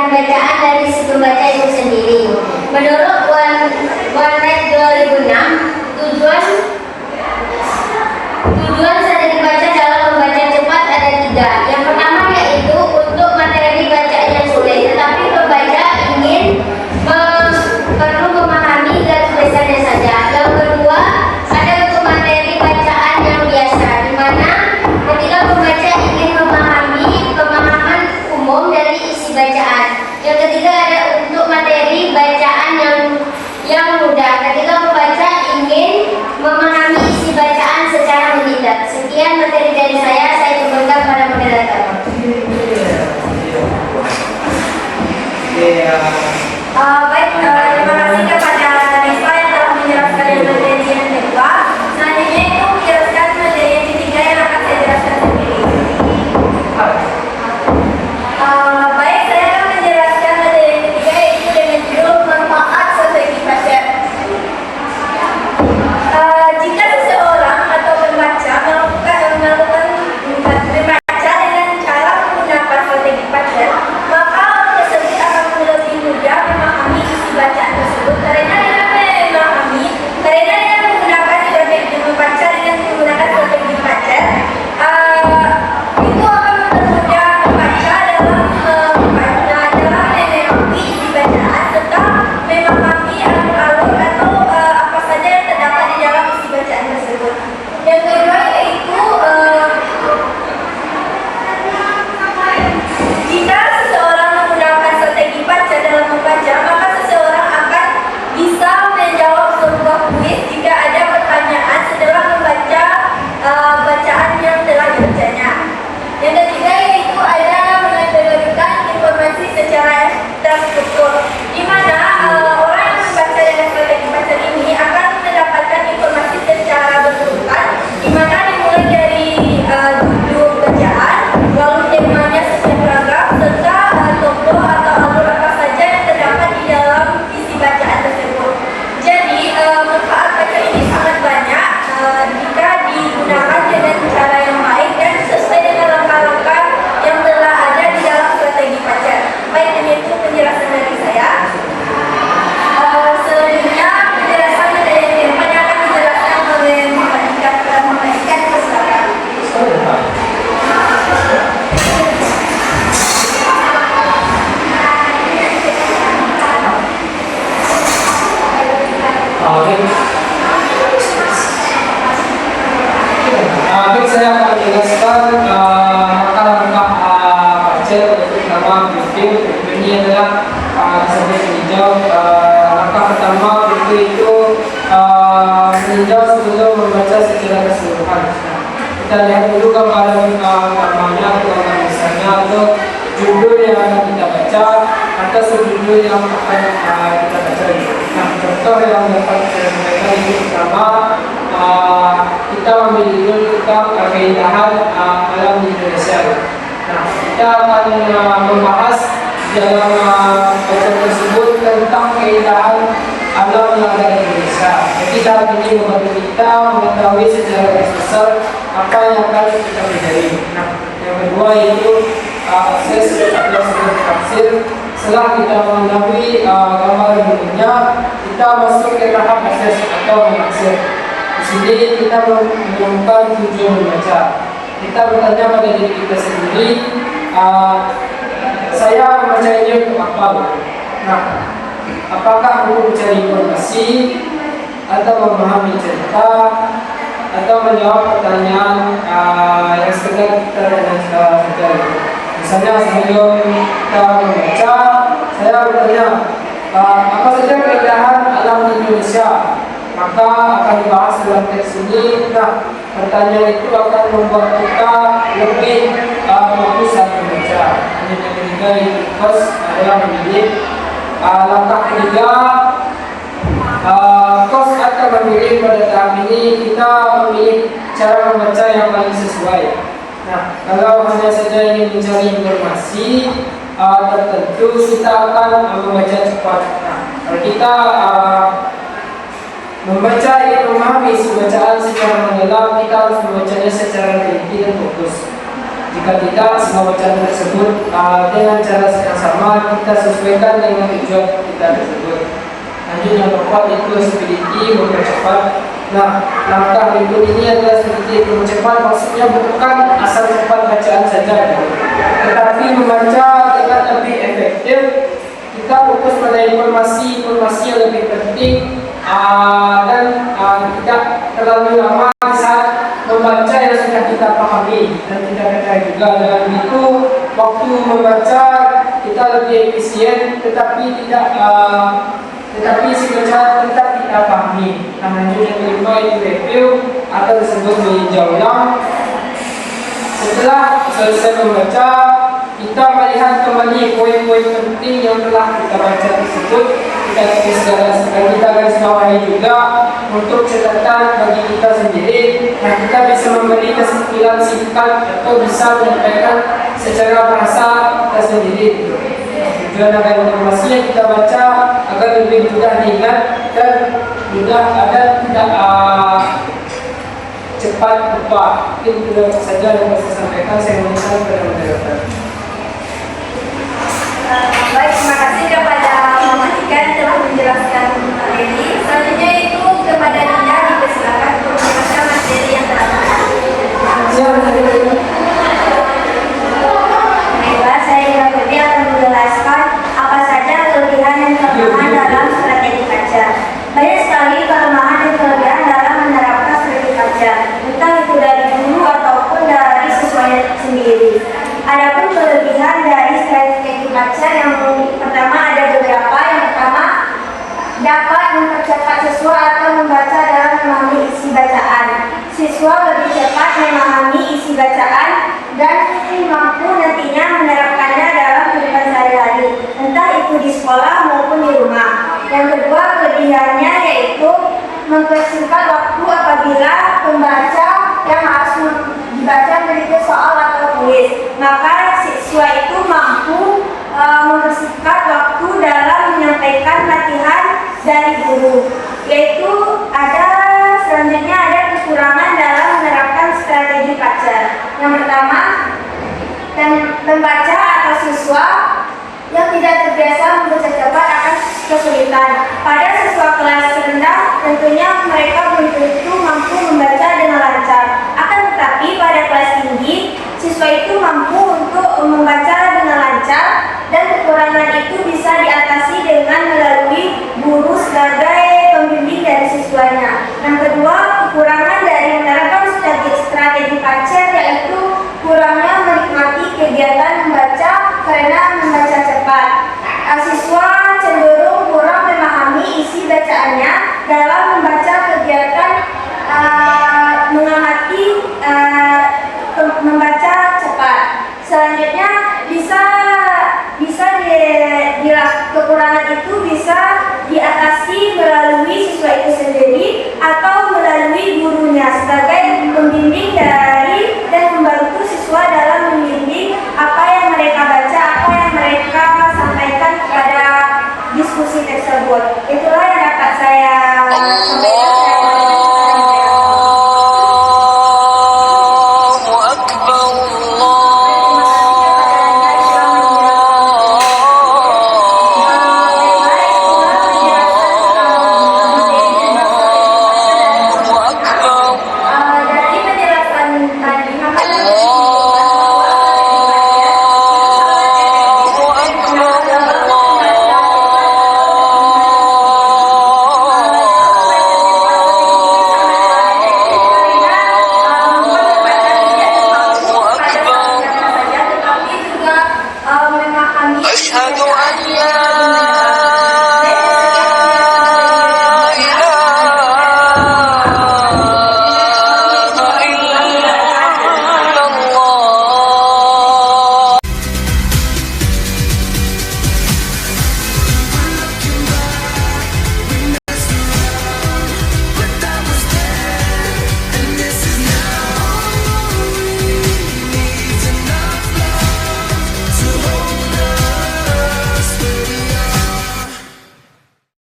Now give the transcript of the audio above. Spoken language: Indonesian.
bahan bacaan dari si pembaca itu sendiri. Menurut OneNet 2006, tujuan strategi baca dalam membaca cepat ada 3. Yang pertama yaitu untuk materi bacaan yang sulit, tetapi pembaca ingin perlu memahami garis besarnya saja. Yang kedua, ada untuk materi bacaan yang biasa, di mana ketika pembaca ingin memahami pemahaman umum dari isi bacaan. Yang ketiga, ada untuk materi bacaan yang mudah, ketika pembaca ingin memahami isi bacaan secara mendadak. Sekian materi dari saya kembalikan pada moderator. Baik, terima kasih kepada Risma yang telah menjelaskan materi yang kedua. Selanjutnya itu menjelaskan materi yang ketiga yang akan saya jelaskan sendiri. Baik, saya akan menjelaskan materi yang ketiga yaitu dengan judul manfaat strategi baca. Jika seseorang atau pembaca melakukan membaca dengan cara menggunakan strategi baca, maka orang tersebut akan lebih mudah memahami isi bacaan tersebut karena dengan menggunakan strategi membaca dengan menggunakan strategi baca itu akan mempermudah membaca dalam memahami isi bacaan serta memahami alur-alur atau apa saja yang terdapat di dalam isi bacaan tersebut. Yang kedua yaitu jika seseorang menggunakan strategi baca dalam membaca, maka seseorang akan bisa menjawab sebuah kuis jika ada pertanyaan setelah membaca bacaan yang telah dibacanya. Yang ketiga yaitu ada mengaturkan informasi secara terstruktur, di mana orang yang membaca dengan strategi baca ini akan mendapatkan informasi secara berurutan, di mana dimulai dari judul bacaan, lalu temanya setiap paragraf, serta tokoh atau alur apa saja yang terdapat di dalam isi bacaan tersebut. Jadi manfaat baca ini sangat banyak jika digunakan dengan cara yang baik dan sesuai dengan langkah-langkah yang telah ada di dalam strategi baca. Baik, ini itu penjelasan dari saya. Selanjutnya penjelasan dari yang akan dijelaskan oleh Muhammad Ikan Pustaka. Baik, saya akan menjelaskan langkah-langkah baca untuk nama briefing. Ini adalah sebagai peninjau. Langkah pertama itu meninjau sebelum membaca secara keseluruhan. Kita lihat dulu gambaran utamanya atau gambaran besarnya atau judul yang akan kita baca atau subjudul yang akan kita baca. Nah, contoh yang dapat saya sampaikan ini pertama, kita ambil judul tentang keindahan alam di Indonesia. Nah, kita akan membahas dalam bacaan tersebut tentang keindahan alam yang ada di Indonesia. Jadi saat ini membantu kita mengetahui secara garis besar apa yang akan kita pelajari. Nah, yang kedua yaitu akses atau tafsir. Setelah kita mengetahui gambaran bentuknya, kita masuk ke tahap akses atau menaksir. Di sini kita menemukan tujuan membaca. Kita bertanya pada diri kita sendiri, saya membaca ini untuk apa? Nah, apakah untuk mencari informasi atau memahami cerita atau menjawab pertanyaan yang sekedar kita saja? Misalnya sebelum kita membaca, saya bertanya apa saja keindahan alam di Indonesia, maka akan dibahas dalam teks ini. Nah, pertanyaan itu akan membuat kita lebih fokus saat membaca. Yang ketiga itu adalah memilih. Langkah ketiga, kos atau memilih. Pada tahap ini kita memilih cara membaca yang paling sesuai. Nah, kalau hanya saja ingin mencari informasi tertentu, kita akan membaca cepat. Nah, kalau kita membaca ingin memahami isi bacaan secara mendalam, kita harus membacanya secara teliti dan fokus. Jika tidak, semua bacaan tersebut dengan cara yang sama kita sesuaikan dengan tujuan kita tersebut. Lanjut yang keempat itu speedity, mempercepat. Nah, langkah berikut ini adalah speedity, mempercepat, maksudnya bukan asal cepat bacaan saja, tetapi membaca dengan lebih efektif. Kita fokus pada informasi yang lebih penting dan tidak terlalu lama saat membaca yang sudah kita pahami dan tidak ketahui juga. Dengan begitu waktu membaca kita lebih efisien, tetapi si baca tetap kita pahami. Nah, lanjut yang kelima itu review atau disebut meninjau ulang. Setelah selesai membaca, kita melihat kembali poin-poin penting yang telah kita baca tersebut. Kita garis bawahi juga untuk catatan bagi kita sendiri, dan kita bisa memberi kesimpulan singkat atau bisa menyampaikan secara bahasa kita sendiri. Tujuan agar informasi yang kita baca agar lebih mudah diingat dan mudah tidak cepat lupa. Mungkin itu saja yang bisa saya sampaikan. Saya mohon kepada moderator. Baik, terima kasih kepada Mama Ika telah menjelaskan materi. Selanjutnya itu kepada Dinda dipersilakan untuk membaca materi yang terakhir. Baiklah, saya Dinda Putri akan menjelaskan apa saja kelebihan dan kelemahan dalam strategi baca. Banyak sekali kelemahan dan kelebihan dalam menerapkan strategi baca, entah itu dari guru ataupun dari siswanya sendiri. Adapun kelebihan dari strategi baca yang pertama ada beberapa. Yang pertama, dapat mempercepat siswa atau membaca dalam memahami isi bacaan. Siswa lebih cepat memahami isi bacaan dan mampu nantinya menerapkannya dalam kehidupan sehari-hari, entah itu di sekolah maupun di rumah. Yang kedua, kelebihannya yaitu mempersingkat waktu apabila pembaca yang harus dibaca memiliki soal atau kuis. Maka siswa itu mampu mempersingkat waktu dalam menyampaikan latihan dari guru. Yaitu selanjutnya ada kekurangan dalam menerapkan strategi baca. Yang pertama, pembaca atau siswa yang tidak terbiasa membaca cepat akan kesulitan. Pada siswa kelas rendah, tentunya mereka belum tentu mampu membaca dengan lancar. Akan tetapi pada kelas tinggi, siswa itu mampu untuk membaca dengan lancar, dan kekurangan itu bisa diatasi dengan melalui guru sebagai pembimbing dari siswanya. Yang kedua, kekurangan dari menerapkan strategi baca yaitu kurangnya menikmati kegiatan membaca karena membaca cepat. Siswa cenderung kurang memahami isi bacaannya dalam membaca kegiatan mengamati membaca cepat. Selanjutnya kekurangan itu bisa diatasi melalui siswa itu sendiri atau melalui gurunya sebagai pembimbing dari dan membantu siswa dalam membimbing apa yang mereka baca, apa yang mereka sampaikan pada diskusi tersebut. Itulah yang dapat saya sampaikan.